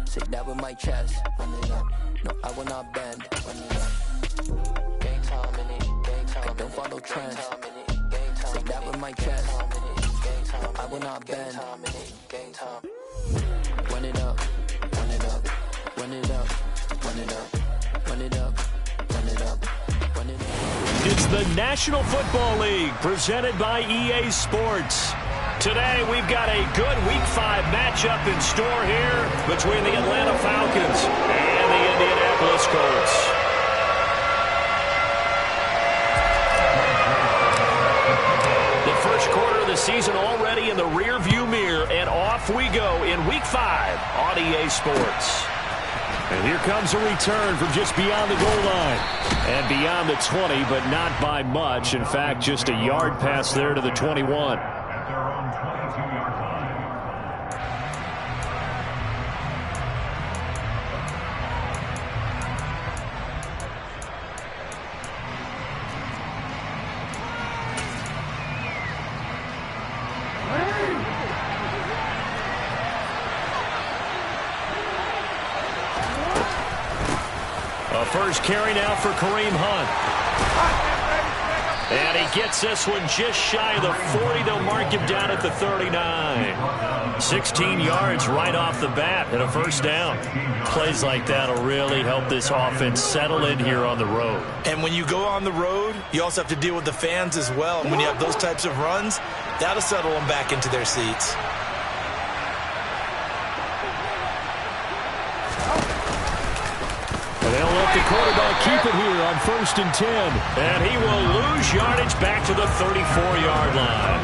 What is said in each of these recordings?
Say that with my chest. Run it up. No, I will not bend. Run it up. Gang time in it. Gang time. I don't follow trends. Say that with my chest. No, I will not bend. Gang time. Run it up. Run it up. Run it up. Run it up. Run it up. Run it up. Run it up. It's the National Football League presented by EA Sports. Today, we've got a good Week 5 matchup in store here between the Atlanta Falcons and the Indianapolis Colts. The first quarter of the season already in the rearview mirror, and off we go in Week 5 on EA Sports. And here comes a return from just beyond the goal line. And beyond the 20, but not by much. In fact, just a yard pass there to the 21. First carry now for Kareem Hunt. And he gets this one just shy of the 40. They'll mark him down at the 39. 16 yards right off the bat and a first down. Plays like that will really help this offense settle in here on the road. And when you go on the road, you also have to deal with the fans as well. And when you have those types of runs, that'll settle them back into their seats. They'll let the quarterback keep it here on 1st and 10. And he will lose yardage back to the 34-yard line.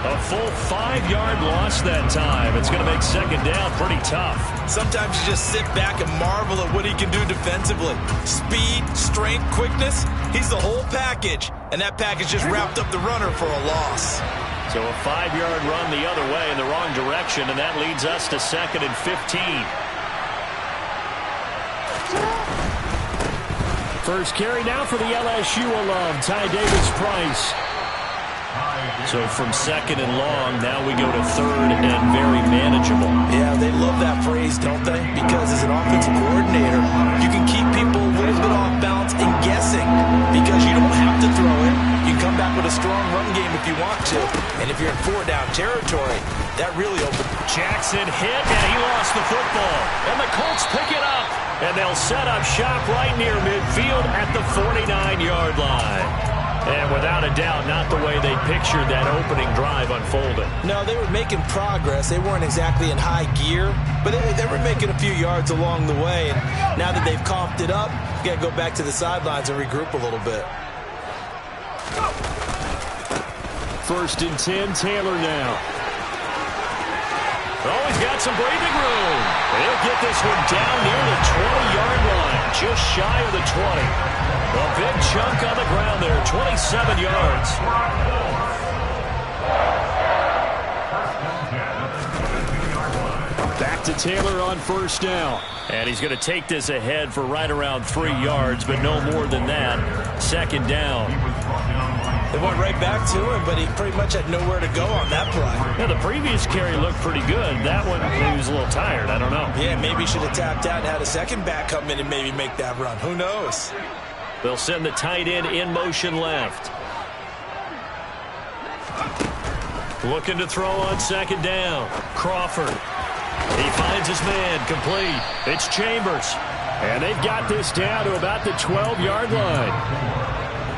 A full 5-yard loss that time. It's going to make second down pretty tough. Sometimes you just sit back and marvel at what he can do defensively. Speed, strength, quickness. He's the whole package. And that package just wrapped up the runner for a loss. So a 5-yard run the other way in the wrong direction. And that leads us to 2nd and 15. First carry now for the LSU alum, Ty Davis-Price. So from 2nd and long, now we go to 3rd and very manageable. Yeah, they love that phrase, don't they? Because as an offensive coordinator, you can keep people a little bit off balance and guessing because you don't have to throw it. You can come back with a strong run game if you want to. And if you're in 4-down territory, that really opens. Jackson hit, and he lost the football. And the Colts pick it up. And they'll set up shop right near midfield at the 49-yard line. And without a doubt, not the way they pictured that opening drive unfolding. No, they were making progress. They weren't exactly in high gear, but they were making a few yards along the way. And now that they've comped it up, you got to go back to the sidelines and regroup a little bit. 1st and 10, Taylor now. Oh, he's got some breathing room. He'll get this one down near the 20-yard line, just shy of the 20. A big chunk on the ground there, 27 yards. Back to Taylor on 1st down. And he's going to take this ahead for right around 3 yards, but no more than that. 2nd down. They went right back to him, but he pretty much had nowhere to go on that play. Yeah, the previous carry looked pretty good. That one, he was a little tired. I don't know. Yeah, maybe he should have tapped out and had a second back come in and maybe make that run. Who knows? They'll send the tight end in motion left. Looking to throw on 2nd down. Crawford. He finds his man. Complete. It's Chambers. And they've got this down to about the 12-yard line.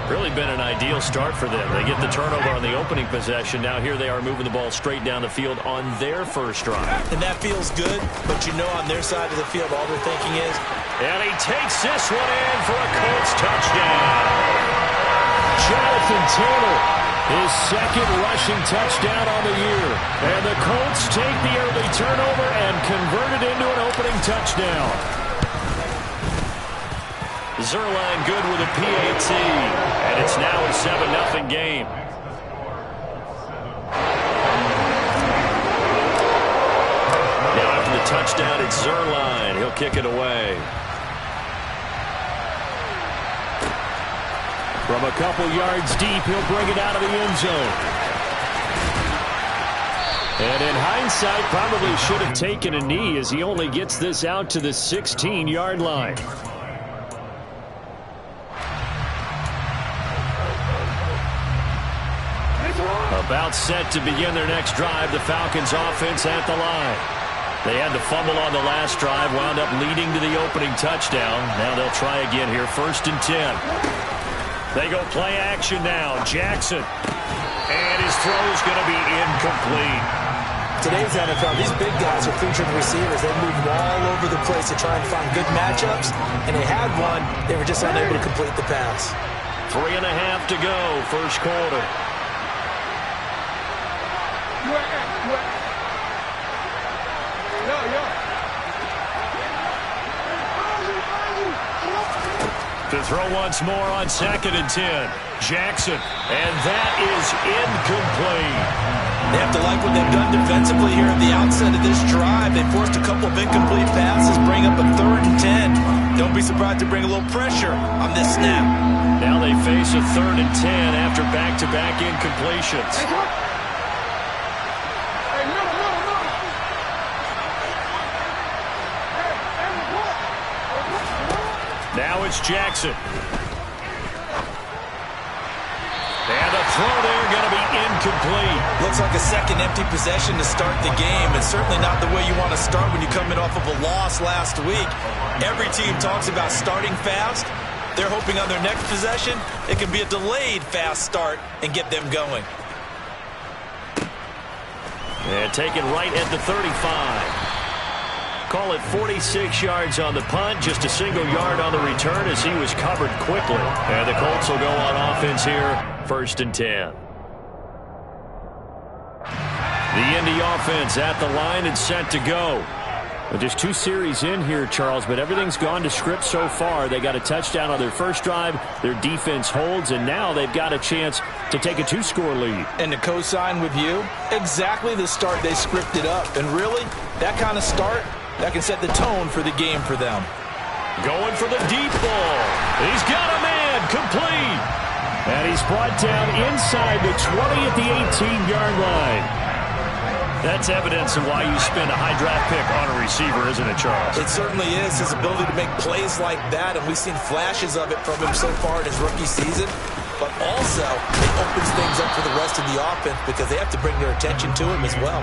Really been an ideal start for them. They get the turnover on the opening possession. Now here they are moving the ball straight down the field on their first drive. And that feels good, but you know on their side of the field all they're thinking is. And he takes this one in for a Colts touchdown. Jonathan Taylor, his 2nd rushing touchdown on the year. And the Colts take the early turnover and convert it into an opening touchdown. Zerline good with a PAT, and it's now a 7-0 game. Now after the touchdown, it's Zerline. He'll kick it away. From a couple yards deep, he'll bring it out of the end zone. And in hindsight, probably should have taken a knee as he only gets this out to the 16-yard line. About set to begin their next drive, the Falcons offense at the line. They had to fumble on the last drive, wound up leading to the opening touchdown. Now they'll try again here, 1st and 10. They go play action now. Jackson. And his throw is going to be incomplete. Today's NFL, these big guys are featured receivers. They move all over the place to try and find good matchups. And they had one. They were just unable to complete the pass. 3.5 to go, first quarter. To throw once more on 2nd and 10. Jackson, and that is incomplete. They have to like what they've done defensively here at the outset of this drive. They forced a couple of incomplete passes, bring up a 3rd and 10. Don't be surprised to bring a little pressure on this snap. Now they face a 3rd and 10 after back-to-back incompletions. Now it's Jackson. And the throw there going to be incomplete. Looks like a second empty possession to start the game. It's certainly not the way you want to start when you come in off of a loss last week. Every team talks about starting fast. They're hoping on their next possession, it can be a delayed fast start and get them going. And taken right at the 35. Call it 46 yards on the punt, just a single yard on the return as he was covered quickly. And the Colts will go on offense here, 1st and 10. The Indy offense at the line and set to go. But just 2 series in here, Charles, but everything's gone to script so far. They got a touchdown on their first drive. Their defense holds, and now they've got a chance to take a 2-score lead. And to co-sign with you, exactly the start they scripted up. And really, that kind of start, that can set the tone for the game for them. Going for the deep ball. He's got a man, complete. And he's brought down inside the 20 at the 18-yard line. That's evidence of why you spend a high draft pick on a receiver, isn't it, Charles? It certainly is. His ability to make plays like that, and we've seen flashes of it from him so far in his rookie season. But also, it opens things up for the rest of the offense because they have to bring their attention to him as well.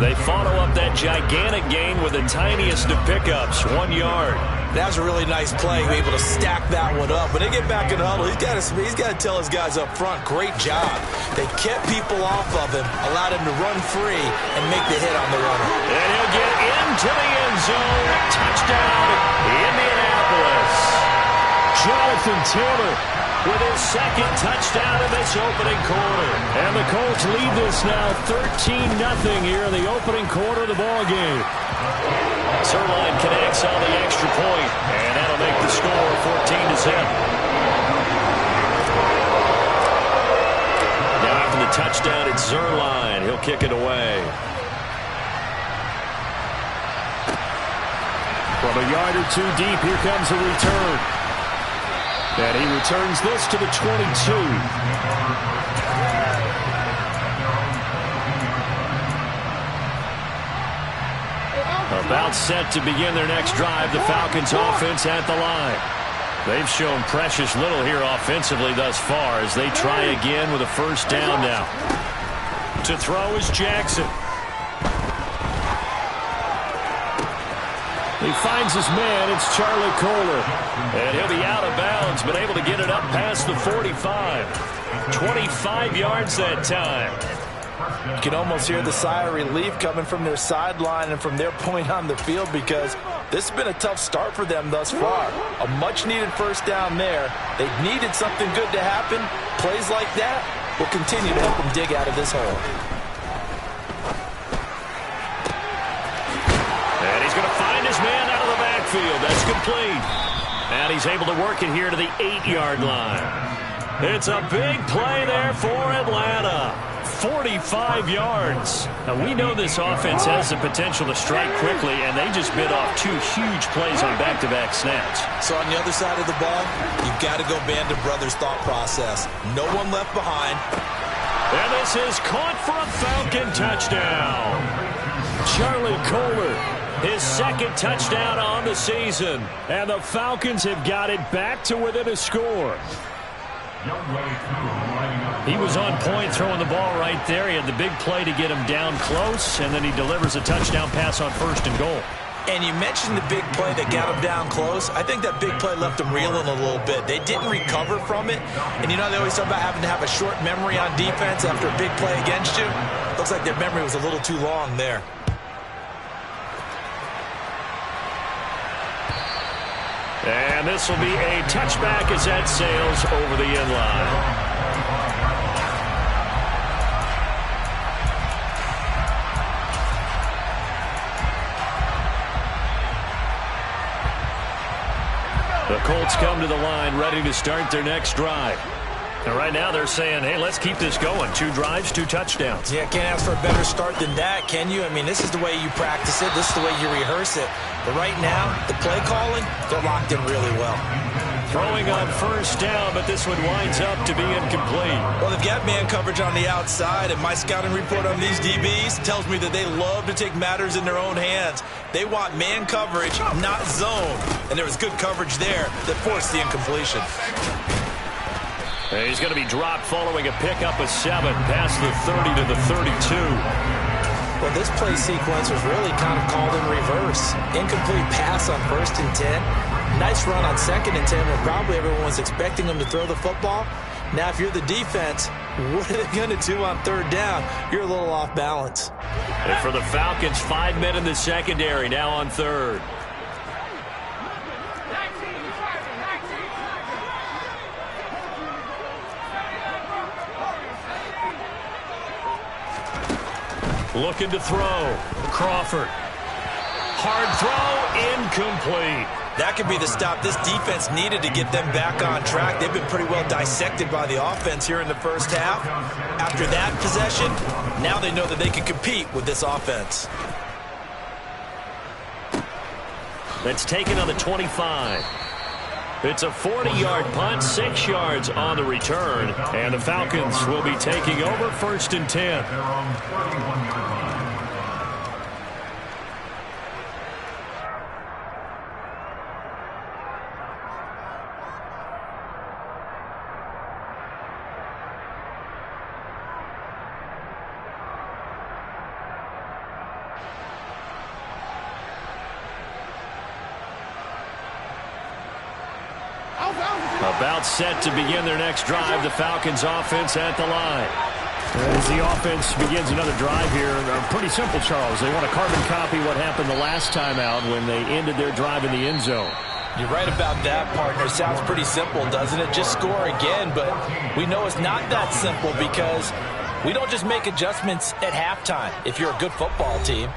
They follow up that gigantic gain with the tiniest of pickups, 1 yard. That was a really nice play, able to stack that one up. When they get back in the huddle, he's got to tell his guys up front, great job. They kept people off of him, allowed him to run free and make the hit on the runner. And he'll get into the end zone. Touchdown, Indianapolis. Jonathan Taylor with his 2nd touchdown in this opening quarter. And the Colts lead this now 13-0 here in the opening quarter of the ball game. Zerline connects on the extra point, and that'll make the score 14-0. Now after the touchdown, it's Zerline. He'll kick it away. From a yard or 2 deep, here comes a return. And he returns this to the 22. About set to begin their next drive, the Falcons offense at the line. They've shown precious little here offensively thus far as they try again with a 1st down now. To throw is Jackson. He finds his man. It's Charlie Kohler. And he'll be out of bounds, but able to get it up past the 45. 25 yards that time. You can almost hear the sigh of relief coming from their sideline and from their point on the field because this has been a tough start for them thus far. A much-needed 1st down there. They needed something good to happen. Plays like that will continue to help them dig out of this hole. And he's going to find his man out of the backfield. That's complete. And he's able to work it here to the 8-yard line. It's a big play there for Atlanta. 45 yards. Now, we know this offense has the potential to strike quickly, and they just bit off 2 huge plays on back-to-back snaps. So on the other side of the ball, you've got to go band of brothers thought process. No one left behind. And this is caught for a Falcon touchdown. Charlie Kohler, his second touchdown on the season. And the Falcons have got it back to within a score. He was on point throwing the ball right there. He had the big play to get him down close, and then he delivers a touchdown pass on 1st and goal. And you mentioned the big play that got him down close. I think that big play left him reeling a little bit. They didn't recover from it. And you know they always talk about having to have a short memory on defense after a big play against you. Looks like their memory was a little too long there. And this will be a touchback as that sails over the end line. The Colts come to the line ready to start their next drive. And right now they're saying, hey, let's keep this going. 2 drives, 2 touchdowns. Yeah, can't ask for a better start than that, can you? I mean, this is the way you practice it. This is the way you rehearse it. But right now, the play calling, they're locked in really well. Throwing on 1st down, but this one winds up to be incomplete. Well, they've got man coverage on the outside, and my scouting report on these DBs tells me that they love to take matters in their own hands. They want man coverage, not zone. And there was good coverage there that forced the incompletion. And he's going to be dropped following a pickup of 7 past the 30 to the 32. Well, this play sequence was really kind of called in reverse. Incomplete pass on 1st and 10. Nice run on 2nd and 10 when probably everyone was expecting them to throw the football. Now, if you're the defense, what are they going to do on 3rd down? You're a little off balance. And for the Falcons, 5 men in the secondary now on 3rd. Looking to throw. Crawford. Hard throw, incomplete. That could be the stop this defense needed to get them back on track. They've been pretty well dissected by the offense here in the first half. After that possession, now they know that they can compete with this offense. That's taken on the 25. It's a 40-yard punt, 6 yards on the return, and the Falcons will be taking over 1st and 10. About set to begin their next drive, the Falcons offense at the line. As the offense begins another drive here, pretty simple, Charles. They want to carbon copy what happened the last time out when they ended their drive in the end zone. You're right about that, partner. Sounds pretty simple, doesn't it? Just score again, but we know it's not that simple because we don't just make adjustments at halftime if you're a good football team.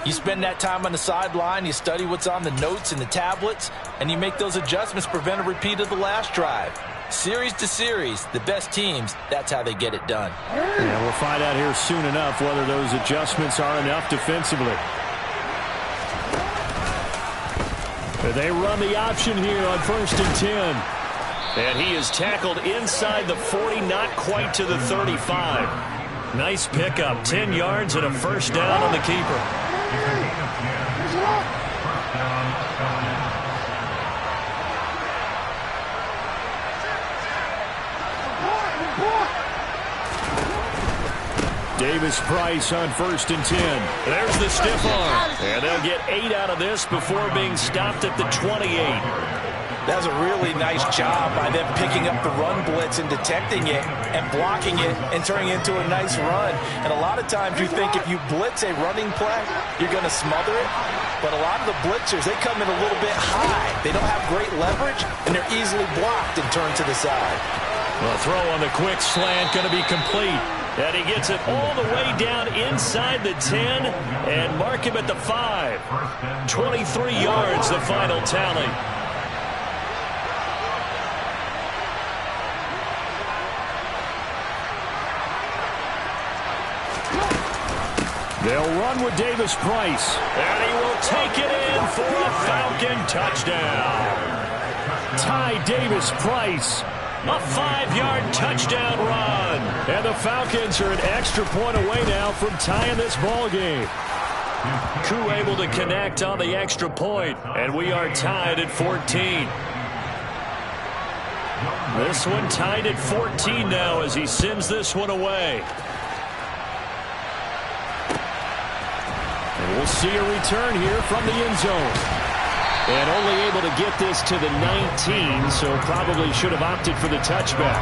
You spend that time on the sideline, you study what's on the notes and the tablets, and you make those adjustments to prevent a repeat of the last drive. Series to series, the best teams, that's how they get it done. Yeah, we'll find out here soon enough whether those adjustments are enough defensively. They run the option here on 1st and 10. And he is tackled inside the 40, not quite to the 35. Nice pickup, 10 yards and a 1st down on the keeper. Davis-Price on 1st and 10. There's the stiff arm. And they'll get 8 out of this before being stopped at the 28. That was a really nice job by them picking up the run blitz and detecting it and blocking it and turning it into a nice run. And a lot of times you think if you blitz a running play, you're going to smother it. But a lot of the blitzers, they come in a little bit high. They don't have great leverage, and they're easily blocked and turned to the side. The throw on the quick slant going to be complete. And he gets it all the way down inside the 10 and mark him at the 5. 23 yards, the final tally. They'll run with Davis-Price. And he will take it in for a Falcon touchdown. Ty Davis-Price A 5-yard touchdown run. And the Falcons are an extra point away now from tying this ball game. Koo able to connect on the extra point, and we are tied at 14. This one tied at 14 now as he sends this one away. And we'll see a return here from the end zone. And only able to get this to the 19, so probably should have opted for the touchback.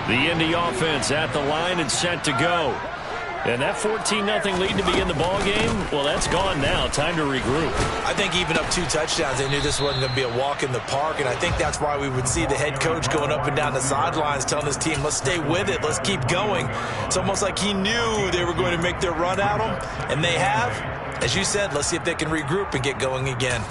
The Indy offense at the line and set to go. And that 14-0 lead to begin the ball game, well, that's gone now. Time to regroup. I think even up 2 touchdowns, they knew this wasn't going to be a walk in the park, and I think that's why we would see the head coach going up and down the sidelines telling his team, let's stay with it, let's keep going. It's almost like he knew they were going to make their run at him, and they have. As you said, let's see if they can regroup and get going again.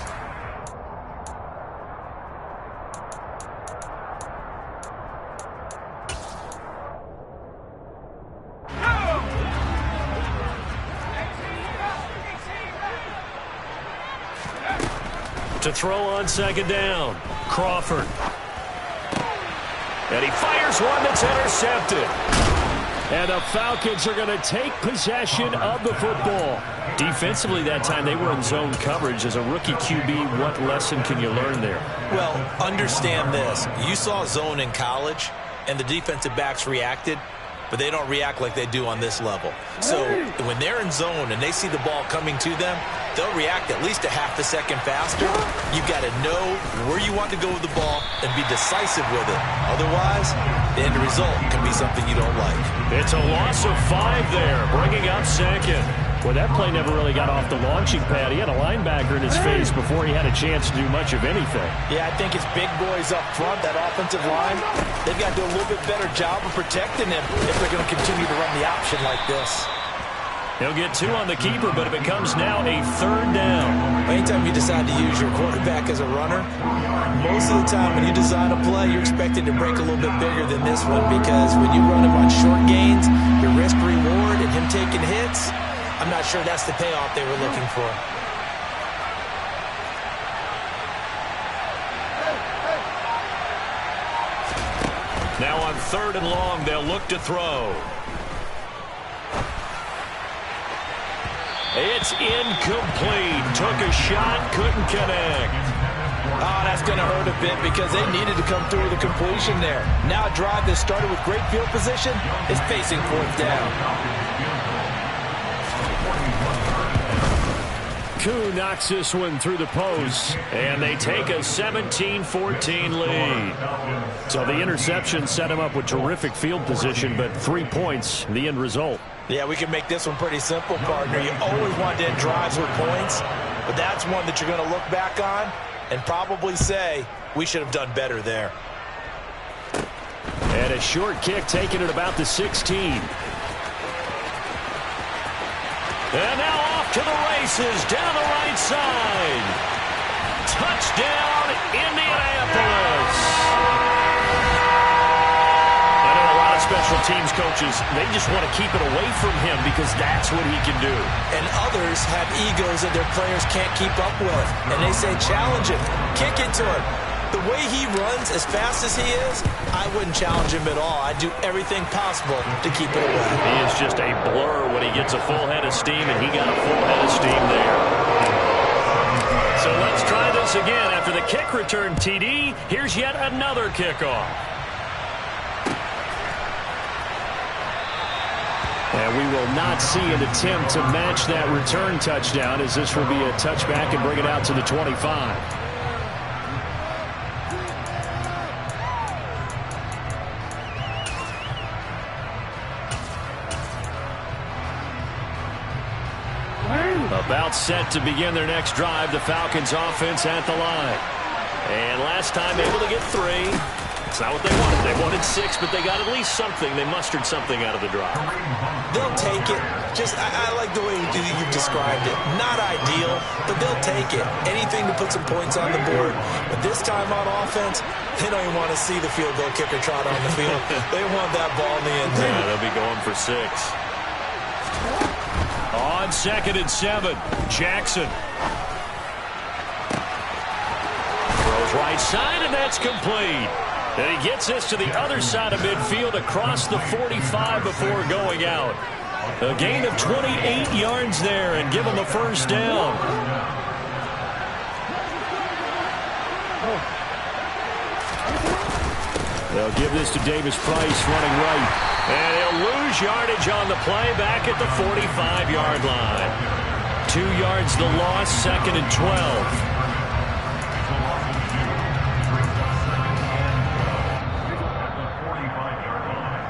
To throw on second down, Crawford. And he fires one that's intercepted. And the Falcons are going to take possession of the football. Defensively that time, they were in zone coverage. As a rookie QB, what lesson can you learn there? Well, understand this. You saw zone in college, and the defensive backs reacted, but they don't react like they do on this level. So when they're in zone and they see the ball coming to them, they'll react at least a half a second faster. You've got to know where you want to go with the ball and be decisive with it. Otherwise, the end result can be something you don't like. It's a loss of 5 there, bringing up second. Well, that play never really got off the launching pad. He had a linebacker in his face before he had a chance to do much of anything. Yeah, I think it's big boys up front, that offensive line. They've got to do a little bit better job of protecting him if they're going to continue to run the option like this. He'll get 2 on the keeper, but it becomes now a 3rd down. Anytime you decide to use your quarterback as a runner, most of the time when you design a play, you're expected to break a little bit bigger than this one, because when you run him on short gains, your risk-reward and him taking hits, I'm not sure that's the payoff they were looking for. Now on 3rd and long, they'll look to throw. It's incomplete. Took a shot, couldn't connect. Oh, that's going to hurt a bit because they needed to come through with a completion there. Now a drive that started with great field position is facing 4th down. Koo knocks this one through the post, and they take a 17-14 lead. So the interception set him up with terrific field position, but 3 points, the end result. Yeah, we can make this one pretty simple, partner. You always want to end drives with points, but that's one that you're going to look back on and probably say, we should have done better there. And a short kick taken at about the 16. And now off to the races down the right side. Touchdown, Indianapolis. I know a lot of special teams coaches, they just want to keep it away from him because that's what he can do. And others have egos that their players can't keep up with. And they say, challenge him, kick it to him. The way he runs as fast as he is, I wouldn't challenge him at all. I'd do everything possible to keep it away. He is just a blur when he gets a full head of steam, and he got a full head of steam there. So let's try this again. After the kick return TD, here's yet another kickoff. And we will not see an attempt to match that return touchdown, as this will be a touchback and bring it out to the 25. About set to begin their next drive, the Falcons offense at the line. And last time able to get 3. It's not what they wanted. They wanted 6, but they got at least something. They mustered something out of the drive. They'll take it. I like the way you've described it. Not ideal, but they'll take it. Anything to put some points on the board. But this time on offense, they don't even want to see the field goal kicker trot on the field. They want that ball in the end zone. Yeah, they'll be going for 6. On 2nd and 7, Jackson. Throws right side, and that's complete. And he gets this to the other side of midfield across the 45 before going out. A gain of 28 yards there and give him a first down. They'll give this to Davis Price running right. And he'll lose yardage on the play back at the 45-yard line. 2 yards the loss, 2nd and 12.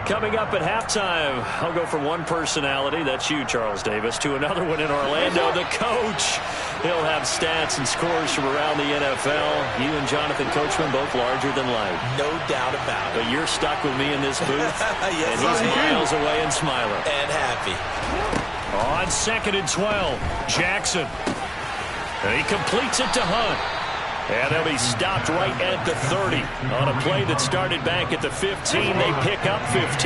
Coming up at halftime, I'll go from one personality, that's you, Charles Davis, to another one in Orlando, the coach. He'll have stats and scores from around the NFL. You and Jonathan Coachman both larger than life. No doubt about it. But you're stuck with me in this booth, yes, and he's miles away and smiling. And happy. On 2nd and 12, Jackson. And he completes it to Hunt. And they'll be stopped right at the 30. On a play that started back at the 15, they pick up 15.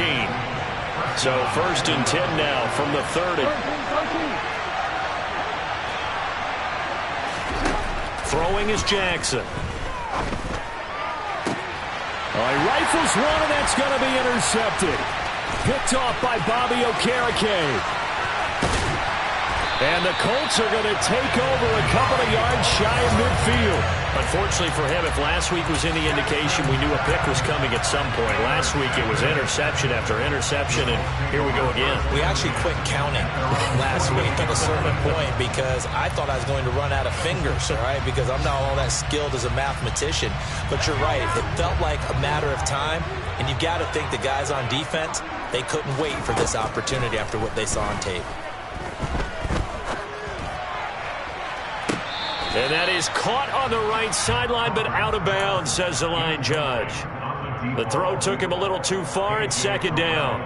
So 1st and 10 now from the 30. Throwing is Jackson. He rifles one, and that's going to be intercepted. Picked off by Bobby Okereke. And the Colts are going to take over a couple of yards shy of midfield. Unfortunately for him, if last week was any indication, we knew a pick was coming at some point. Last week it was interception after interception, and here we go again. We actually quit counting last week at a certain point because I thought I was going to run out of fingers, all right, because I'm not all that skilled as a mathematician. But you're right. It felt like a matter of time, and you've got to think the guys on defense, they couldn't wait for this opportunity after what they saw on tape. And that is caught on the right sideline, but out of bounds, says the line judge. The throw took him a little too far. It's 2nd down.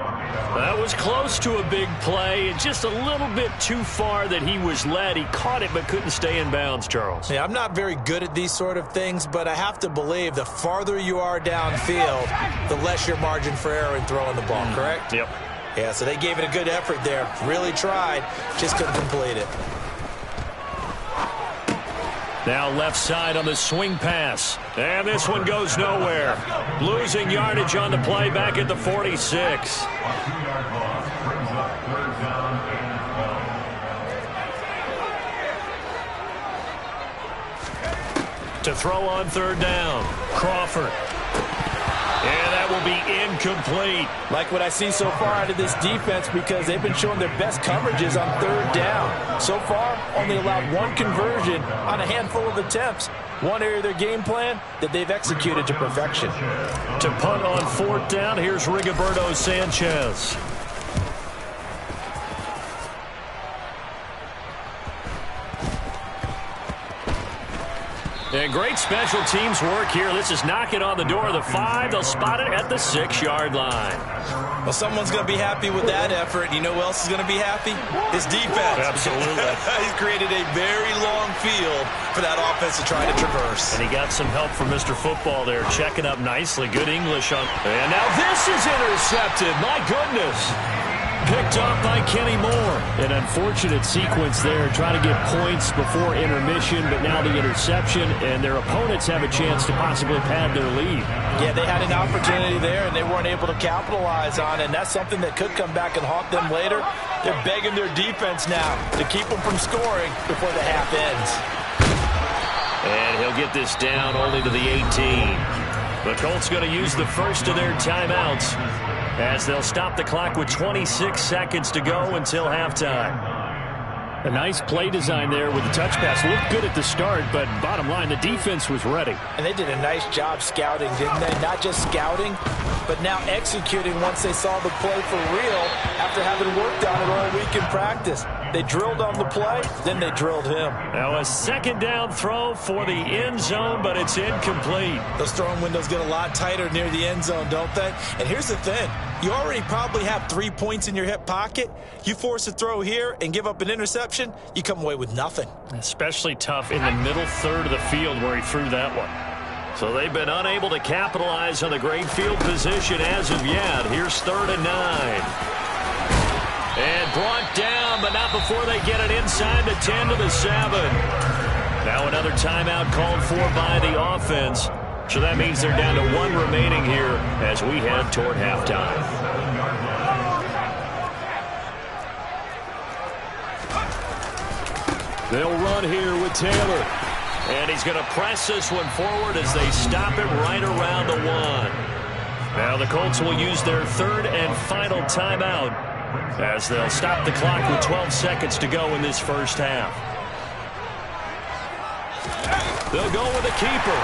That was close to a big play. Just a little bit too far that he was led. He caught it but couldn't stay in bounds, Charles. Yeah, I'm not very good at these sort of things, but I have to believe the farther you are downfield, the less your margin for error in throwing the ball, correct? Yep. Yeah, so they gave it a good effort there. Really tried, just couldn't complete it. Now left side on the swing pass. And this one goes nowhere. Losing yardage on the play back at the 46. To throw on 3rd down. Crawford. And that will be incomplete. Like what I see so far out of this defense because they've been showing their best coverages on 3rd down. So far, only allowed 1 conversion on a handful of attempts. One area of their game plan that they've executed to perfection. To punt on 4th down, here's Rigoberto Sanchez. And great special teams work here. This is knocking on the door of the 5. They'll spot it at the 6-yard line. Well, someone's going to be happy with that effort. You know who else is going to be happy? His defense. Absolutely. He's created a very long field for that offense to try to traverse. And he got some help from Mr. Football there, checking up nicely. Good English on. And now this is intercepted. My goodness. Picked off by Kenny Moore. An unfortunate sequence there, trying to get points before intermission, but now the interception, and their opponents have a chance to possibly pad their lead. Yeah, they had an opportunity there, and they weren't able to capitalize on it, and that's something that could come back and haunt them later. They're begging their defense now to keep them from scoring before the half ends. And he'll get this down only to the 18. The Colts going to use the first of their timeouts, as they'll stop the clock with 26 seconds to go until halftime. A nice play design there with the touch pass. Looked good at the start, but bottom line, the defense was ready. And they did a nice job scouting, didn't they? Not just scouting, but now executing once they saw the play for real after having worked on it all week in practice. They drilled on the play, then they drilled him. Now a second down throw for the end zone, but it's incomplete. Those throwing windows get a lot tighter near the end zone, don't they? And here's the thing. You already probably have 3 points in your hip pocket. You force a throw here and give up an interception, you come away with nothing. Especially tough in the middle third of the field where he threw that one. So they've been unable to capitalize on the great field position as of yet. Here's 3rd and 9. And brought down, but not before they get it inside the 10 to the 7. Now another timeout called for by the offense. So that means they're down to 1 remaining here as we head toward halftime. They'll run here with Taylor. And he's going to press this one forward as they stop it right around the 1. Now the Colts will use their 3rd and final timeout as they'll stop the clock with 12 seconds to go in this first half. They'll go with the keeper.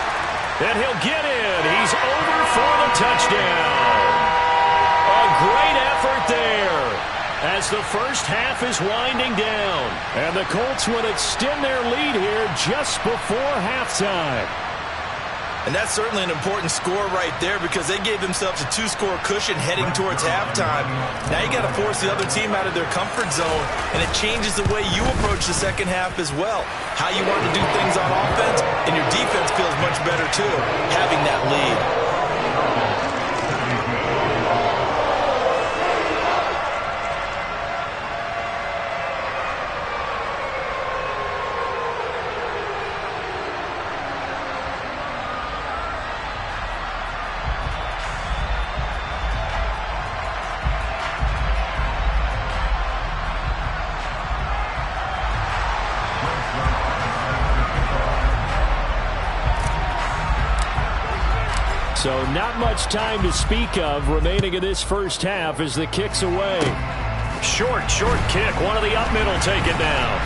And he'll get in. He's over for the touchdown. A great effort there as the first half is winding down. And the Colts would extend their lead here just before halftime. And that's certainly an important score right there because they gave themselves a 2-score cushion heading towards halftime. Now you got to force the other team out of their comfort zone, and it changes the way you approach the second half as well. How you want to do things on offense, and your defense feels much better too, having that lead. So not much time to speak of remaining in this first half as the kick's away. Short kick. One of the up middle take it down.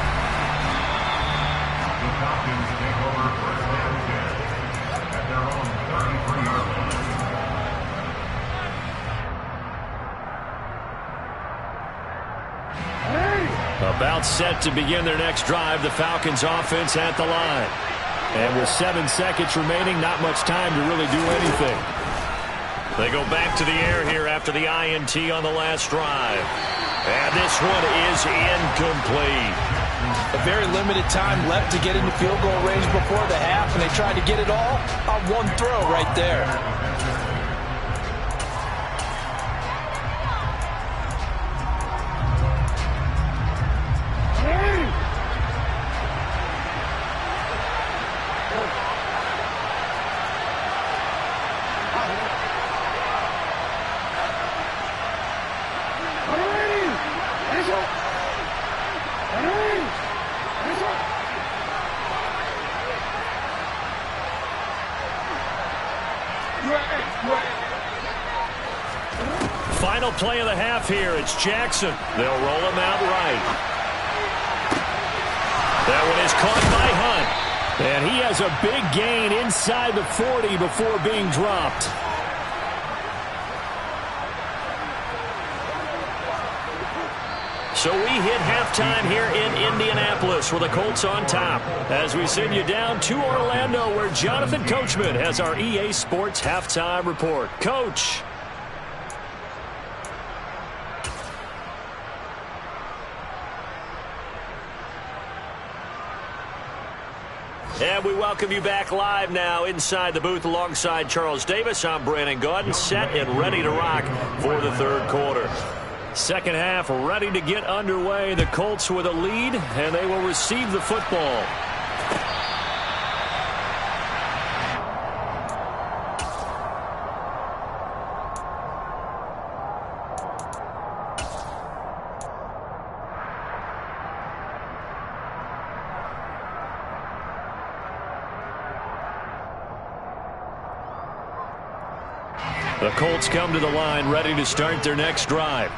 About set to begin their next drive, the Falcons offense at the line. And with 7 seconds remaining, not much time to really do anything. They go back to the air here after the INT on the last drive. And this one is incomplete. A very limited time left to get into field goal range before the half, and they tried to get it all on one throw right there. Final play of the half here. It's Jackson. They'll roll him out right. That one is caught by Hunt. And he has a big gain inside the 40 before being dropped. So we hit halftime here in Indianapolis with the Colts on top as we send you down to Orlando where Jonathan Coachman has our EA Sports halftime report. Coach. And we welcome you back live now inside the booth alongside Charles Davis. I'm Brandon Gaudin, set and ready to rock for the third quarter. Second half ready to get underway. The Colts with a lead, and they will receive the football. The Colts come to the line ready to start their next drive.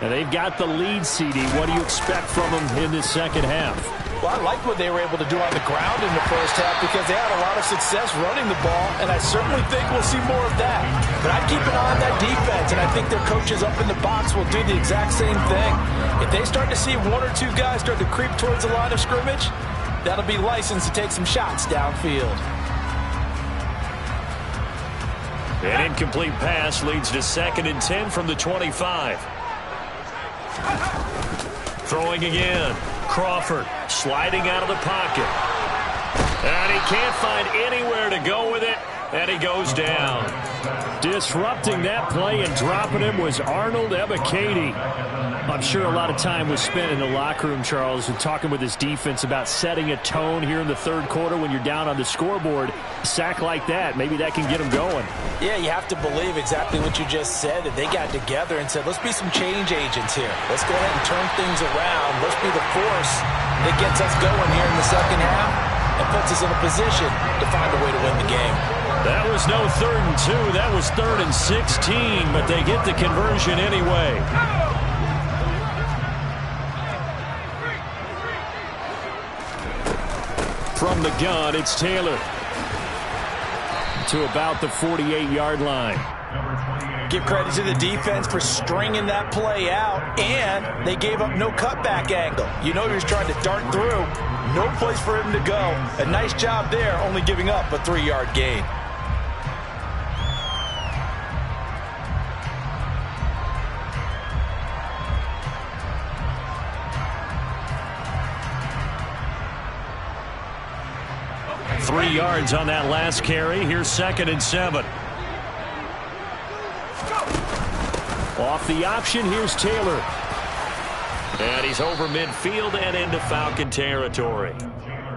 And they've got the lead, CD. What do you expect from them in this second half? Well, I like what they were able to do on the ground in the first half because they had a lot of success running the ball, and I certainly think we'll see more of that. But I'd keep an eye on that defense, and I think their coaches up in the box will do the exact same thing. If they start to see one or two guys start to creep towards the line of scrimmage, that'll be licensed to take some shots downfield. An incomplete pass leads to 2nd and 10 from the 25. Throwing again. Crawford sliding out of the pocket. And he can't find anywhere to go with it, and he goes down. Disrupting that play and dropping him was Arnold Ebiketie. I'm sure a lot of time was spent in the locker room, Charles, and talking with his defense about setting a tone here in the third quarter when you're down on the scoreboard. A sack like that, maybe that can get him going. Yeah, you have to believe exactly what you just said, that they got together and said, let's be some change agents here. Let's go ahead and turn things around. Let's be the force that gets us going here in the second half and puts us in a position to find a way to win the game. That was no 3rd and 2. That was 3rd and 16, but they get the conversion anyway. From the gun, it's Taylor to about the 48-yard line. Give credit to the defense for stringing that play out, and they gave up no cutback angle. You know he was trying to dart through. No place for him to go. A nice job there, only giving up a 3-yard gain. Three yards on that last carry. Here's 2nd and 7. Off the option, here's Taylor. And he's over midfield and into Falcon territory.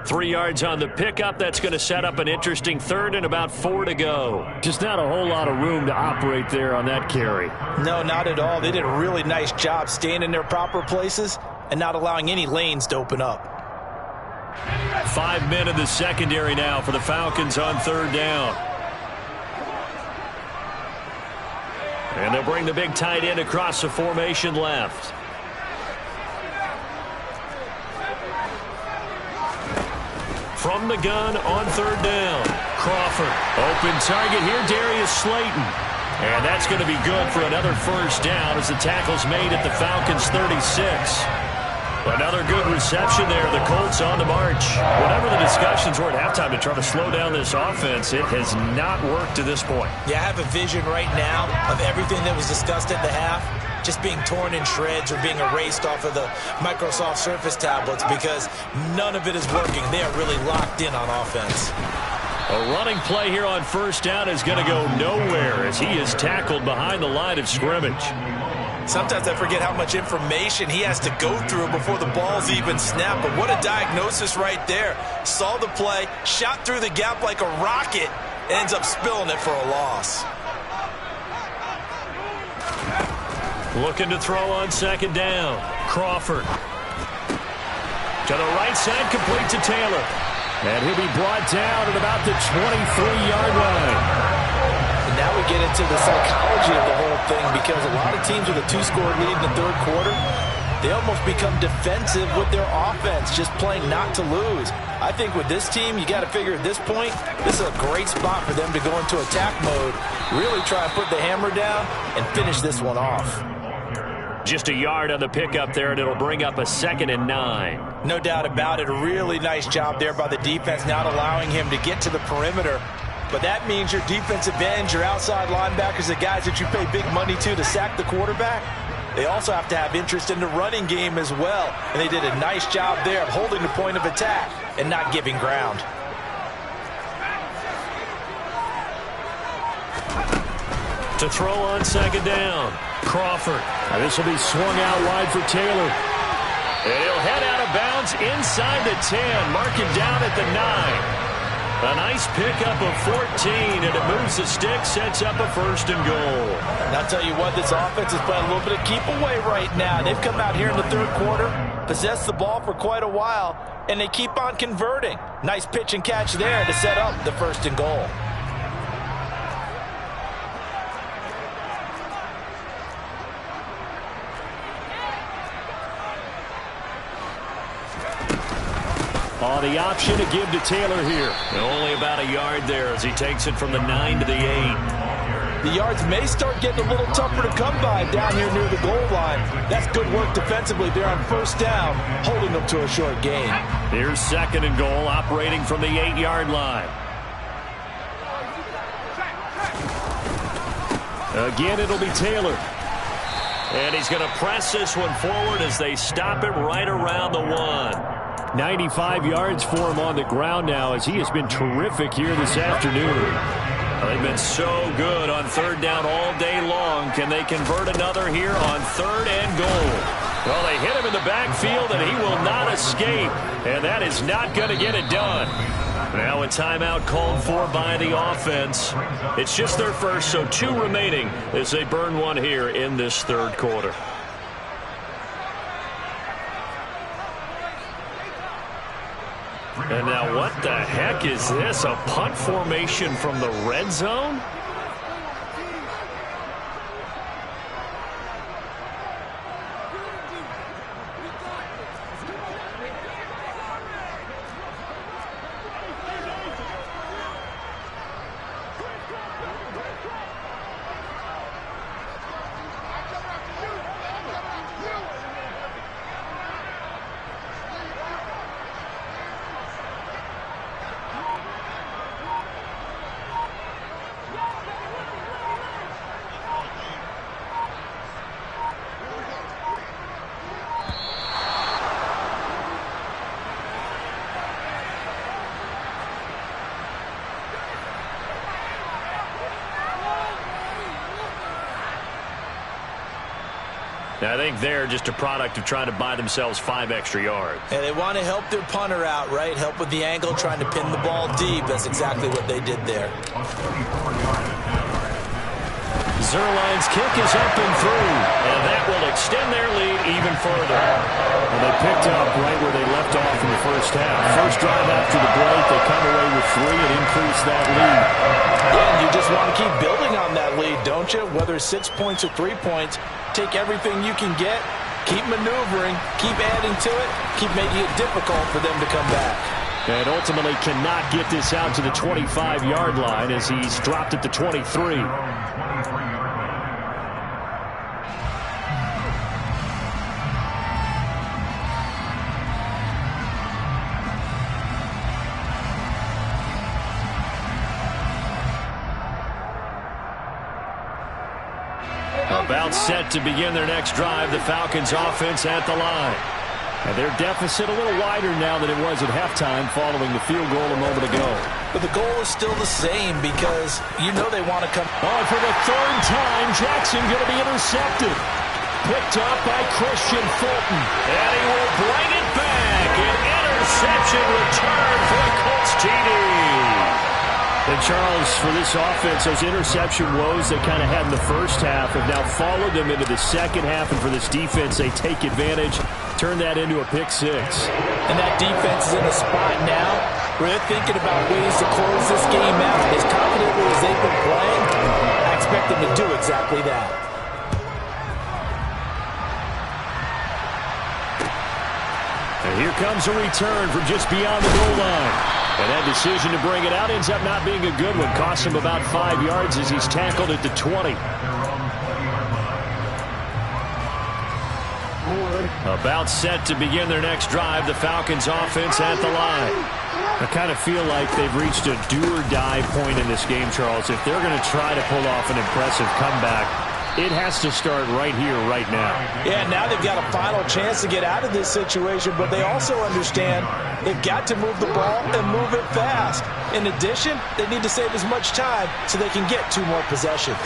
3 yards on the pickup. That's going to set up an interesting 3rd and about 4 to go. Just not a whole lot of room to operate there on that carry. No, not at all. They did a really nice job staying in their proper places and not allowing any lanes to open up. 5 men in the secondary now for the Falcons on 3rd down. And they'll bring the big tight end across the formation left. From the gun on 3rd down. Crawford. Open target here, Darius Slayton. And that's going to be good for another 1st down as the tackle's made at the Falcons' 36. Another good reception there. The Colts on the march. Whatever the discussions were at halftime to try to slow down this offense, it has not worked to this point. Yeah, I have a vision right now of everything that was discussed at the half just being torn in shreds or being erased off of the Microsoft Surface tablets because none of it is working. They are really locked in on offense. A running play here on 1st down is going to go nowhere as he is tackled behind the line of scrimmage. Sometimes I forget how much information he has to go through before the ball's even snapped. But what a diagnosis right there. Saw the play, shot through the gap like a rocket, ends up spilling it for a loss. Looking to throw on 2nd down. Crawford. To the right side, complete to Taylor. And he'll be brought down at about the 23-yard line. Now we get into the psychology of the whole thing because a lot of teams with a 2-score lead in the 3rd quarter, they almost become defensive with their offense, just playing not to lose. I think with this team, you got to figure at this point, this is a great spot for them to go into attack mode, really try and put the hammer down and finish this one off. Just a yard on the pickup there, and it'll bring up a 2nd and 9. No doubt about it. A really nice job there by the defense, not allowing him to get to the perimeter. But that means your defensive ends, your outside linebackers, the guys that you pay big money to sack the quarterback, they also have to have interest in the running game as well. And they did a nice job there of holding the point of attack and not giving ground. To throw on 2nd down. Crawford. Now this will be swung out wide for Taylor. And he'll head out of bounds inside the 10. Marking down at the 9. A nice pickup of 14, and it moves the stick, sets up a 1st and goal. And I'll tell you what, this offense is playing a little bit of keep away right now. They've come out here in the 3rd quarter, possessed the ball for quite a while, and they keep on converting. Nice pitch and catch there to set up the 1st and goal. the option to give to Taylor here. And only about a yard there as he takes it from the 9 to the 8. The yards may start getting a little tougher to come by down here near the goal line. That's good work defensively there on first down, holding them to a short gain. Here's 2nd and goal, operating from the 8-yard line. Again, it'll be Taylor. And he's going to press this one forward as they stop it right around the 1. 95 yards for him on the ground now as he has been terrific here this afternoon. They've been so good on 3rd down all day long. Can they convert another here on 3rd and goal? Well, they hit him in the backfield, and he will not escape. And that is not going to get it done. Now a timeout called for by the offense. It's just their first, so 2 remaining as they burn one here in this 3rd quarter. And now what the heck is this? A punt formation from the red zone? I think they're just a product of trying to buy themselves 5 extra yards. And they want to help their punter out, right? Help with the angle, trying to pin the ball deep. That's exactly what they did there. Zerline's kick is up and through, and that will extend their lead even further. And they picked up right where they left off in the first half. First drive after the break, they come away with 3 and increase that lead. Yeah, you just want to keep building on that lead, don't you? Whether it's 6 points or 3 points, take everything you can get, keep maneuvering, keep adding to it, keep making it difficult for them to come back. And ultimately cannot get this out to the 25-yard line as he's dropped at the 23. About set to begin their next drive, the Falcons offense at the line. And their deficit a little wider now than it was at halftime following the field goal a moment ago. But the goal is still the same because you know they want to come. On for the 3rd time, Jackson going to be intercepted. Picked up by Christian Fulton. And he will bring it back. An interception return for the Colts TD. And Charles, for this offense, those interception woes they kind of had in the first half have now followed them into the second half. And for this defense, they take advantage, turn that into a pick 6. And that defense is in a spot now where they're thinking about ways to close this game out. As confidently as they've been playing, I expect them to do exactly that. And here comes a return from just beyond the goal line. And that decision to bring it out ends up not being a good one. Costs him about 5 yards as he's tackled at the 20. About set to begin their next drive, the Falcons offense at the line. I kind of feel like they've reached a do-or-die point in this game, Charles. If they're going to try to pull off an impressive comeback, it has to start right here, right now. Yeah, now they've got a final chance to get out of this situation, but they also understand they've got to move the ball and move it fast. In addition, they need to save as much time so they can get 2 more possessions.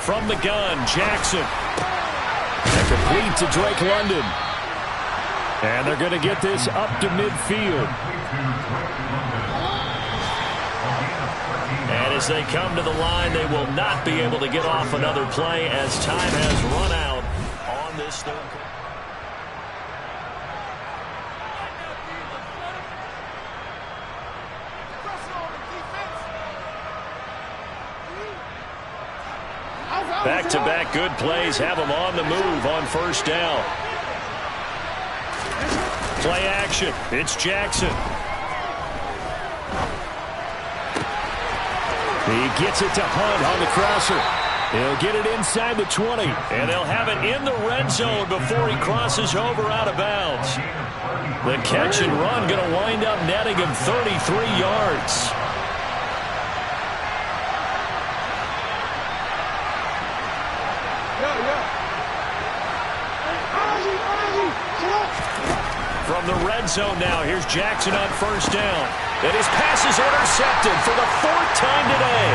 From the gun, Jackson. And complete to Drake London. And they're going to get this up to midfield. And as they come to the line, they will not be able to get off another play as time has run out on this 3rd quarter. Back-to-back good plays have them on the move on first down. Play action. It's Jackson. He gets it to Hunt on the crosser. He'll get it inside the 20, and they'll have it in the red zone before he crosses over out of bounds. The catch and run going to wind up netting him 33 yards. From the red zone now, here's Jackson on first down. And his pass is intercepted for the 4th time today.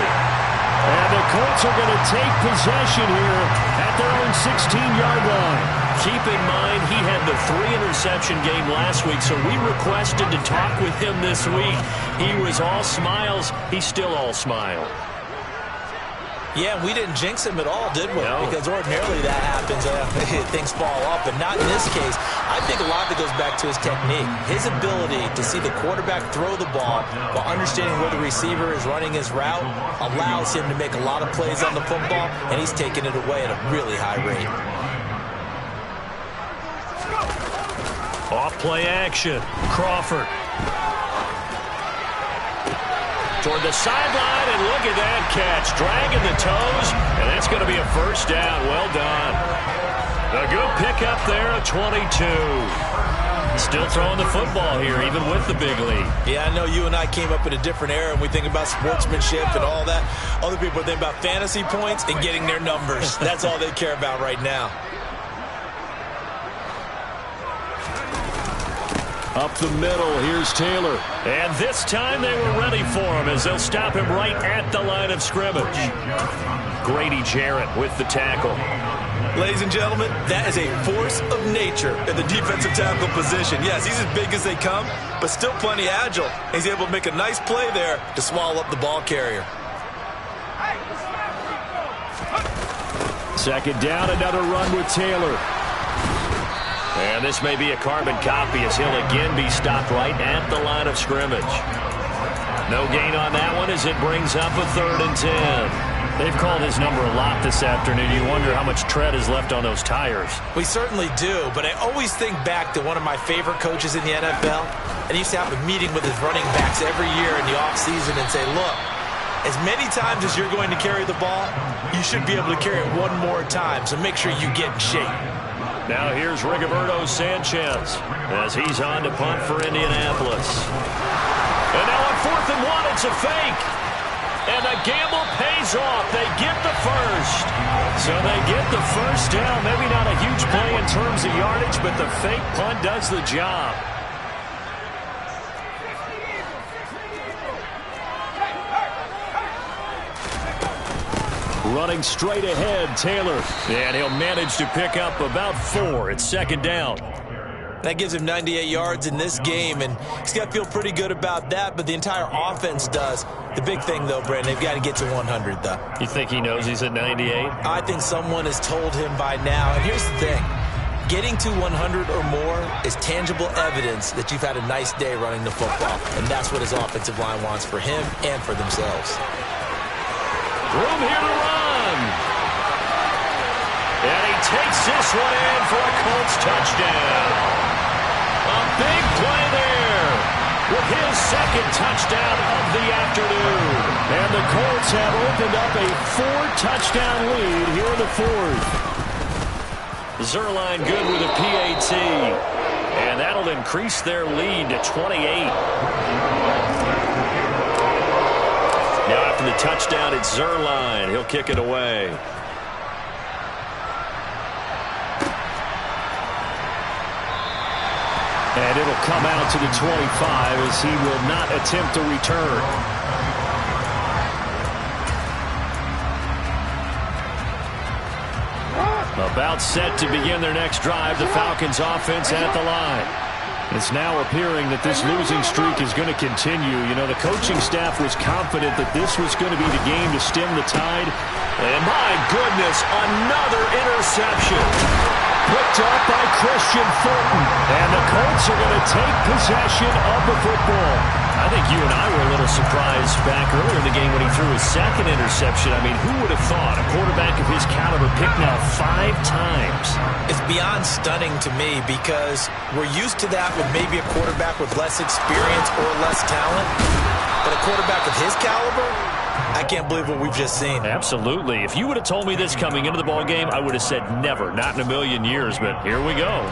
And the Colts are going to take possession here at their own 16-yard line. Keep in mind, he had the 3-interception game last week, so we requested to talk with him this week. He was all smiles. He's still all smile. Yeah, we didn't jinx him at all, did we? No. Because ordinarily that happens. Things fall off, but not in this case. I think a lot of it goes back to his technique. His ability to see the quarterback throw the ball while understanding where the receiver is running his route allows him to make a lot of plays on the football, and he's taking it away at a really high rate. Off play action. Crawford. Toward the sideline, and look at that catch. Dragging the toes, and that's going to be a first down. Well done. A good pickup there, a 22. Still throwing the football here, even with the big lead. Yeah, I know you and I came up in a different era, and we think about sportsmanship and all that. Other people think about fantasy points and getting their numbers. That's all they care about right now. Up the middle, here's Taylor. And this time they were ready for him as they'll stop him right at the line of scrimmage. Grady Jarrett with the tackle. Ladies and gentlemen, that is a force of nature in the defensive tackle position. Yes, he's as big as they come, but still plenty agile. He's able to make a nice play there to swallow up the ball carrier. Second down, another run with Taylor. And this may be a carbon copy as he'll again be stopped right at the line of scrimmage. No gain on that one as it brings up a 3rd and 10. They've called his number a lot this afternoon. You wonder how much tread is left on those tires. We certainly do, but I always think back to one of my favorite coaches in the NFL. And he used to have a meeting with his running backs every year in the offseason and say, look, as many times as you're going to carry the ball, you should be able to carry it one more time, so make sure you get in shape. Now here's Rigoberto Sanchez as he's on to punt for Indianapolis. And now on 4th and 1, it's a fake. And the gamble pays off. They get the first. So they get the first down. Maybe not a huge play in terms of yardage, but the fake punt does the job. Running straight ahead, Taylor. And he'll manage to pick up about 4. It's 2nd down. That gives him 98 yards in this game, and he's got to feel pretty good about that, but the entire offense does. The big thing, though, Brandon, they've got to get to 100, though. You think he knows he's at 98? I think someone has told him by now. And here's the thing. Getting to 100 or more is tangible evidence that you've had a nice day running the football, and that's what his offensive line wants for him and for themselves. Room here to run. And he takes this one in for a Colts touchdown. A big play there with his 2nd touchdown of the afternoon. And the Colts have opened up a 4-touchdown lead here in the 4th. Zerline good with a PAT. And that'll increase their lead to 28. Now after the touchdown, it's Zerline. He'll kick it away. And it'll come out to the 25 as he will not attempt to return. About set to begin their next drive, the Falcons offense at the line. It's now appearing that this losing streak is going to continue. You know, the coaching staff was confident that this was going to be the game to stem the tide. And my goodness, another interception. picked up by Christian Fulton. And the Colts are going to take possession of the football. I think you and I were a little surprised back earlier in the game when he threw his second interception. I mean, who would have thought a quarterback of his caliber picked now 5 times? It's beyond stunning to me because we're used to that with maybe a quarterback with less experience or less talent. But a quarterback of his caliber, I can't believe what we've just seen. Absolutely. If you would have told me this coming into the ballgame, I would have said never, not in a million years. But here we go.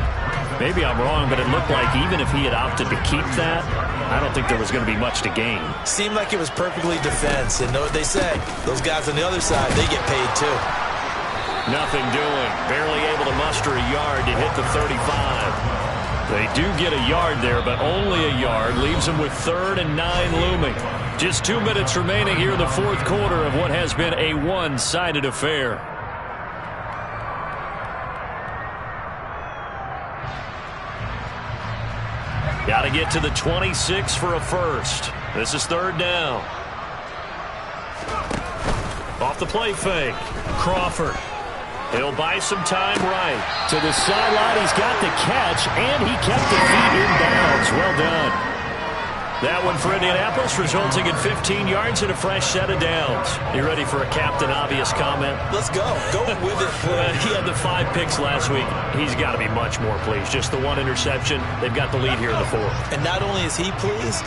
Maybe I'm wrong, but it looked like even if he had opted to keep that, I don't think there was going to be much to gain. Seemed like it was perfectly defense. And know what they say, those guys on the other side, they get paid too. Nothing doing. Barely able to muster a yard to hit the 35. They do get a yard there, but only a yard. Leaves them with 3rd and 9 looming. Just 2 minutes remaining here in the 4th quarter of what has been a one-sided affair. Got to get to the 26 for a first. This is 3rd down. Off the play fake. Crawford. He'll buy some time right. To the sideline, he's got the catch, and he kept the feet in bounds. Well done. That one for Indianapolis, resulting in 15 yards and a fresh set of downs. You ready for a Captain Obvious comment? Let's go. Go with it. He had the 5 picks last week. He's got to be much more pleased. Just the 1 interception. They've got the lead here in the 4th. And not only is he pleased,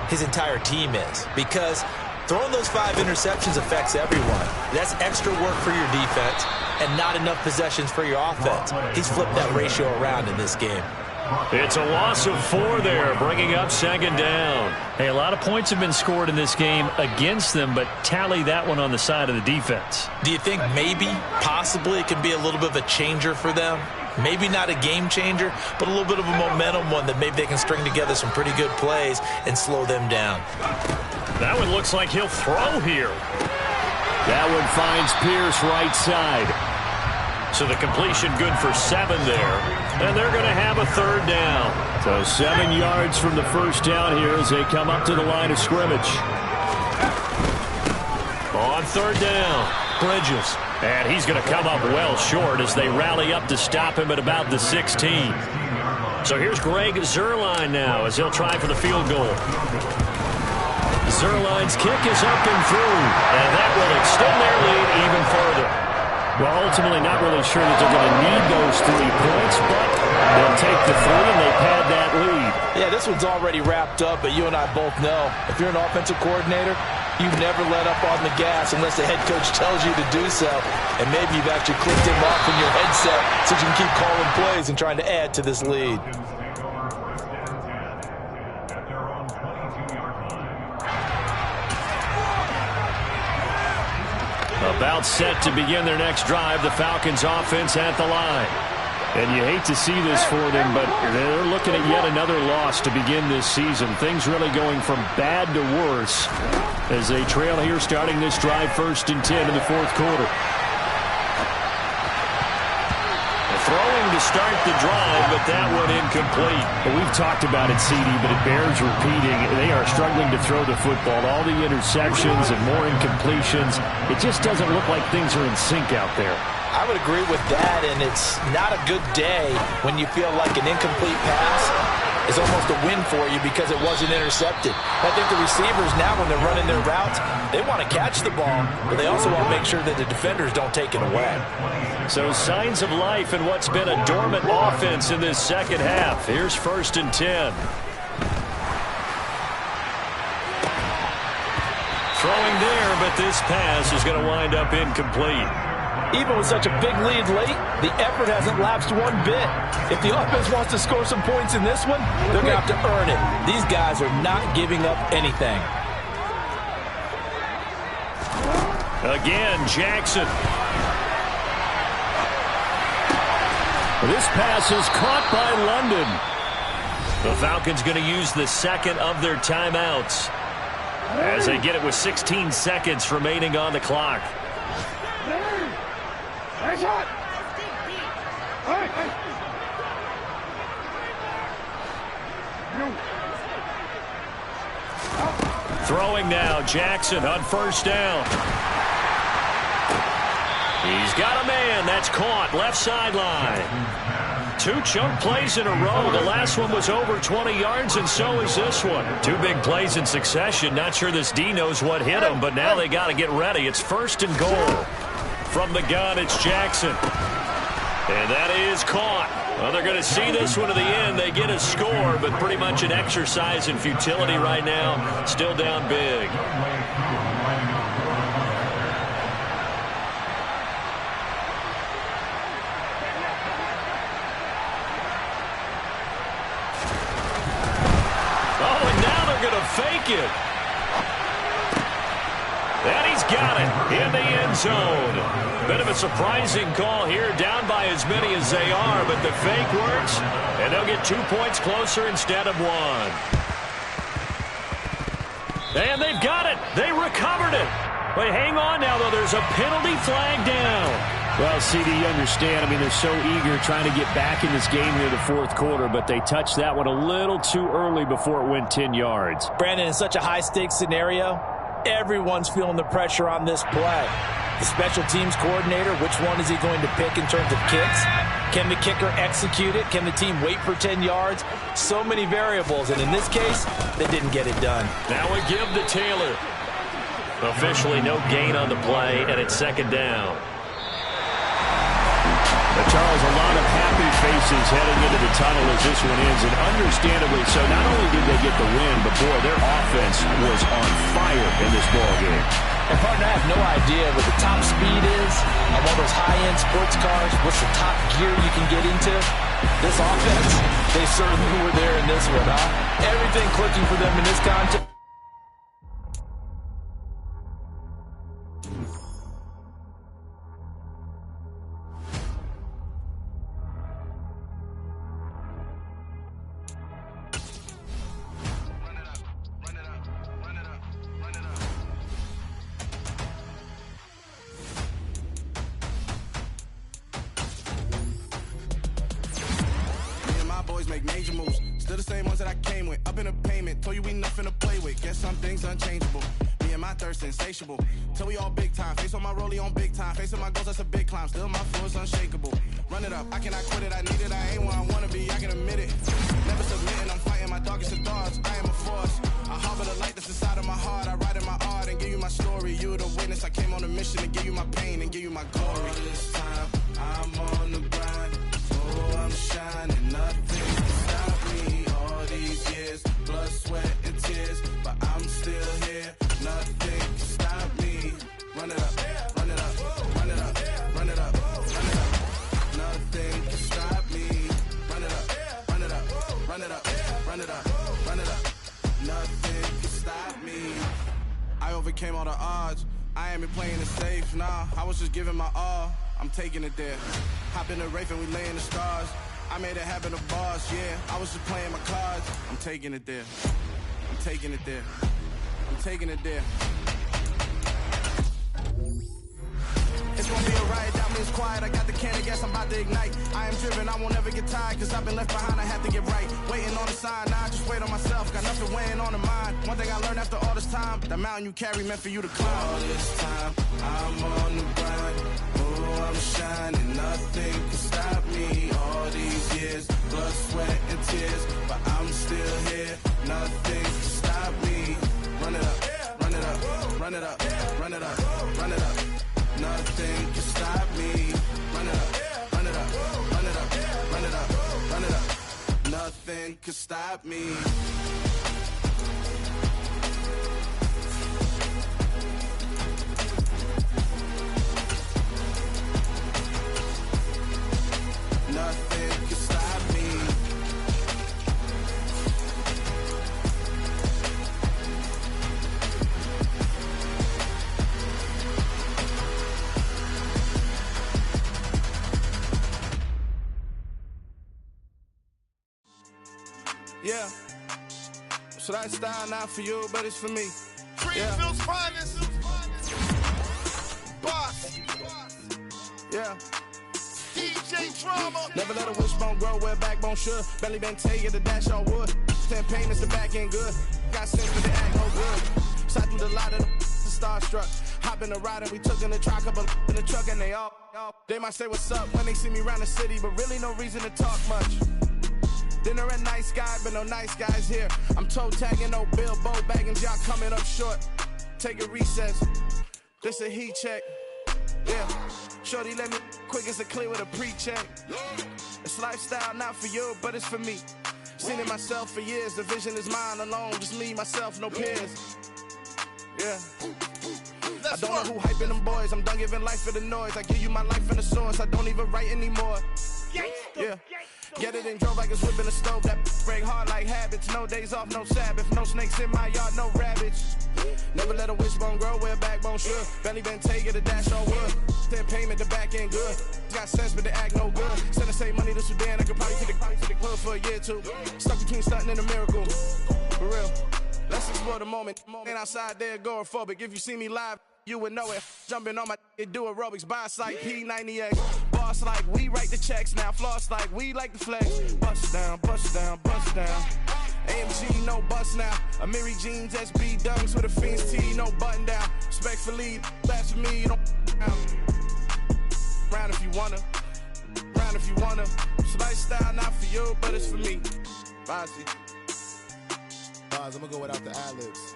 his entire team is. Because throwing those 5 interceptions affects everyone. That's extra work for your defense and not enough possessions for your offense. He's flipped that ratio around in this game. It's a loss of 4 there, bringing up 2nd down. Hey, a lot of points have been scored in this game against them, but tally that one on the side of the defense. Do you think maybe, possibly, it can be a little bit of a changer for them? Maybe not a game changer, but a little bit of a momentum one that maybe they can string together some pretty good plays and slow them down. That one looks like he'll throw here. That one finds Pierce right side. So the completion good for 7 there. And they're going to have a 3rd down. So 7 yards from the first down here as they come up to the line of scrimmage. On 3rd down, Bridges. And he's going to come up well short as they rally up to stop him at about the 16. So here's Greg Zuerlein now as he'll try for the field goal. Zuerlein's kick is up and through. And that will extend their lead even further. Well, ultimately not really sure that they're going to need those 3 points, but they'll take the 3 and they pad that lead. Yeah, this one's already wrapped up, but you and I both know if you're an offensive coordinator, you never let up on the gas unless the head coach tells you to do so. And maybe you've actually clicked him off in your headset so you can keep calling plays and trying to add to this lead. About set to begin their next drive, the Falcons offense at the line. And you hate to see this for them, but they're looking at yet another loss to begin this season. Things really going from bad to worse as they trail here starting this drive 1st and 10 in the 4th quarter. Throwing to start the drive, but that one incomplete. Well, we've talked about it, CD, but it bears repeating. They are struggling to throw the football. All the interceptions and more incompletions. It just doesn't look like things are in sync out there. I would agree with that, and it's not a good day when you feel like an incomplete pass is almost a win for you because it wasn't intercepted. I think the receivers now, when they're running their routes, they want to catch the ball, but they also want to make sure that the defenders don't take it away. So signs of life in what's been a dormant offense in this 2nd half. Here's 1st and 10. Throwing there, but this pass is going to wind up incomplete. Even with such a big lead late, the effort hasn't lapsed one bit. If the offense wants to score some points in this one, they're going to have to earn it. These guys are not giving up anything. Again, Jackson. This pass is caught by London. The Falcons going to use the 2nd of their timeouts as they get it with 16 seconds remaining on the clock. Throwing now, Jackson on 1st down. He's got a man. That's caught left sideline. 2 choke plays in a row. The last one was over 20 yards, and so is this one. 2 big plays in succession. Not sure this D knows what hit him, but now they got to get ready. It's 1st and goal. From the gun, it's Jackson. And that is caught. Well, they're going to see this one to the end. They get a score, but pretty much an exercise in futility right now. Still down big. Fake it. And he's got it in the end zone. Bit of a surprising call here, down by as many as they are, but the fake works, and they'll get 2 points closer instead of 1. And they've got it. They recovered it. Wait, hang on now, though. There's a penalty flag down. Well, CD, you understand. I mean, they're so eager trying to get back in this game here in the 4th quarter, but they touched that one a little too early before it went 10 yards. Brandon, in such a high-stakes scenario, everyone's feeling the pressure on this play. The special teams coordinator, which one is he going to pick in terms of kicks? Can the kicker execute it? Can the team wait for 10 yards? So many variables, and in this case, they didn't get it done. Now we give to Taylor. Officially no gain on the play, and it's 2nd down. But Charles, a lot of happy faces heading into the tunnel as this one ends, and understandably so. Not only did they get the win, but, boy, their offense was on fire in this ballgame. And, partner, I have no idea what the top speed is on one of those high-end sports cars. What's the top gear you can get into? This offense, they certainly were there in this one, huh? Everything clicking for them in this contest. Make major moves, still the same ones that I came with. Up in a payment, told you we nothing to play with. Guess some things unchangeable. Me and my thirst insatiable. Till we all big time. Face on my rollie on big time. Facing my goals, that's a big climb. Still my flow is unshakable. Run it up, I cannot quit it. I need it, I ain't where I wanna be. I can admit it. Never submitting, I'm fighting my darkest of thoughts. I am a force. I harbor the light that's inside of my heart. I write in my art and give you my story. You are the witness. I came on a mission to give you my pain and give you my glory. All this time, I'm on the grind. Oh, I'm shining. Nothing can stop me. All these years, blood, sweat, and tears. But I'm still here. Nothing can stop me. Run it up, run it up, run it up, run it up, run it up. Nothing can stop me. Run it up, run it up, run it up, run it up, run it up. Nothing can stop me. I overcame all the odds. I ain't been playing it safe, nah. I was just giving my all. I'm taking it there. Hop in the Wraith and we lay in the stars. I made it happen to boss, yeah. I was just playing my cards. I'm taking it there. I'm taking it there. I'm taking it there. It's gonna be a riot, that means quiet. I got the can of gas, I'm about to ignite. I am driven, I won't ever get tired, cause I've been left behind, I have to get right. Waiting on the sign, now I just wait on myself. Got nothing weighing on the mind. One thing I learned after all this time, the mountain you carry meant for you to climb. All this time, I'm on the grind. Oh, I'm shining, nothing can stop me. All these years, blood, sweat, and tears. But I'm still here, nothing can stop me. Run it up, run it up, run it up, run it up, run it up. Nothing can stop me. Run it up, run it up, run it up, run it up, run it up. Nothing can stop me. Nothing can stop me. Yeah, so that style not for you, but it's for me. Greenfield's finest. Boss. Yeah. DJ Drama. Never let a wishbone grow where a backbone should. Belly been taking the dash all wood. 10 pain is the back end good. Got sense but they act no good. Shot through the lot of the starstruck. Hop been a ride and we took in the truck, couple in the truck and they might say what's up when they see me around the city, but really no reason to talk much. Dinner at Nice Guy, but no nice guys here. I'm toe tagging, no Bilbo bagging, y'all coming up short. Take a recess. This a heat check. Yeah. Shorty let me quick as a clear with a pre-check. It's lifestyle, not for you, but it's for me. Seen it myself for years. The vision is mine alone. Just me, myself, no peers. Yeah. I don't know who hyping them boys. I'm done giving life for the noise. I give you my life in the source. I don't even write anymore. Yeah. Get it and drove like it's whipping a stove. That break hard like habits. No days off, no Sabbath. No snakes in my yard, no rabbits. Never let a wishbone grow where a backbone should. Belly been take it, a dash on wood. Then payment, the back end good. Got sense, but the act no good. Send the same money to Sudan. I could probably take the club for a year or two. Stuck between stunting and a miracle. For real. Let's explore the moment. Ain't outside there agoraphobic. If you see me live, you would know it. Jumping on my do aerobics. Boss like P90X. Boss like we write the checks now. Floss like we like the flex. Bust down, bust down, bust down. AMG, no bust now. Amiri jeans, SB dunks with a Fiends T, no button down. Respectfully, that's for me, you don't round if you wanna. Round if you wanna. It's lifestyle, not for you, but it's for me. Bozzy. I'm gonna go without the ad-libs.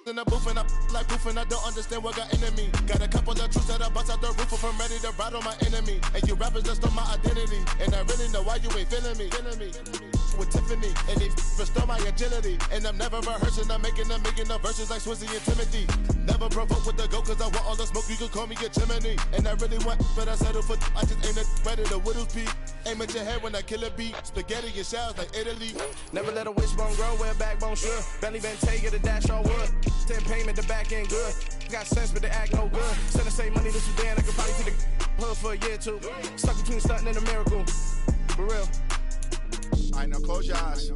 In the booth and I like proof and I don't understand what got into me. Got a couple of truths that I bust out the roof if I'm ready to ride on my enemy. And you rappers just stole my identity, and I really know why you ain't feeling me. With Tiffany, and they restore my agility. And I'm never rehearsing, I'm making the verses like Swizzy and Timothy. Never provoke with the go, cause I want all the smoke, you can call me a chimney. And I really want, but I settle for, I just aim it ready to whittles peak. Aim at your head when I kill a beat. Spaghetti and shells like Italy. Never let a wishbone grow where a backbone should. Belly been take it, a dash on wood. 10 payment, the back end good. Got sense, but the act no good. Send the same money to Sudan, I could probably take the hood for a year or two. Stuck between stunting and a miracle. For real. All right, now close your eyes.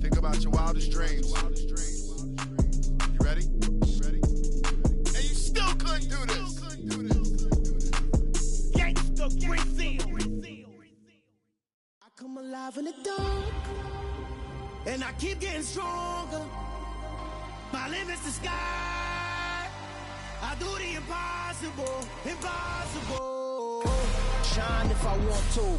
Think about your wildest dreams. You ready? And you still couldn't do this. Gangsta Brazil. I come alive in the dark, and I keep getting stronger. My limit's the sky. I do the impossible, impossible. Shine if I want to.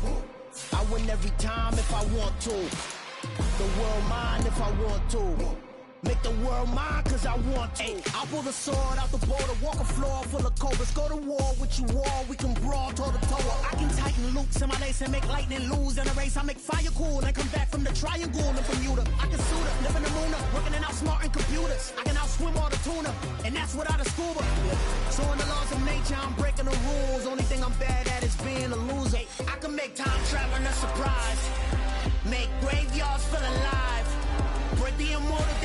I win every time if I want to. The world mine if I want to. Make the world mine cause I want to. Ay, I'll pull the sword out the border, walk a floor full of cobras. Go to war with you all, we can brawl toe to toe. I can tighten loops in my lace and make lightning lose in a race. I make fire cool and come back from the triangle in Bermuda. I can suit up, live in the moon up, working and outsmarting computers. I can outswim all the tuna, and that's without a scuba. So in the laws of nature, I'm breaking the rules. Only thing I'm bad at is being a loser. I can make time traveling a surprise, make graveyards feel alive, break the immortal.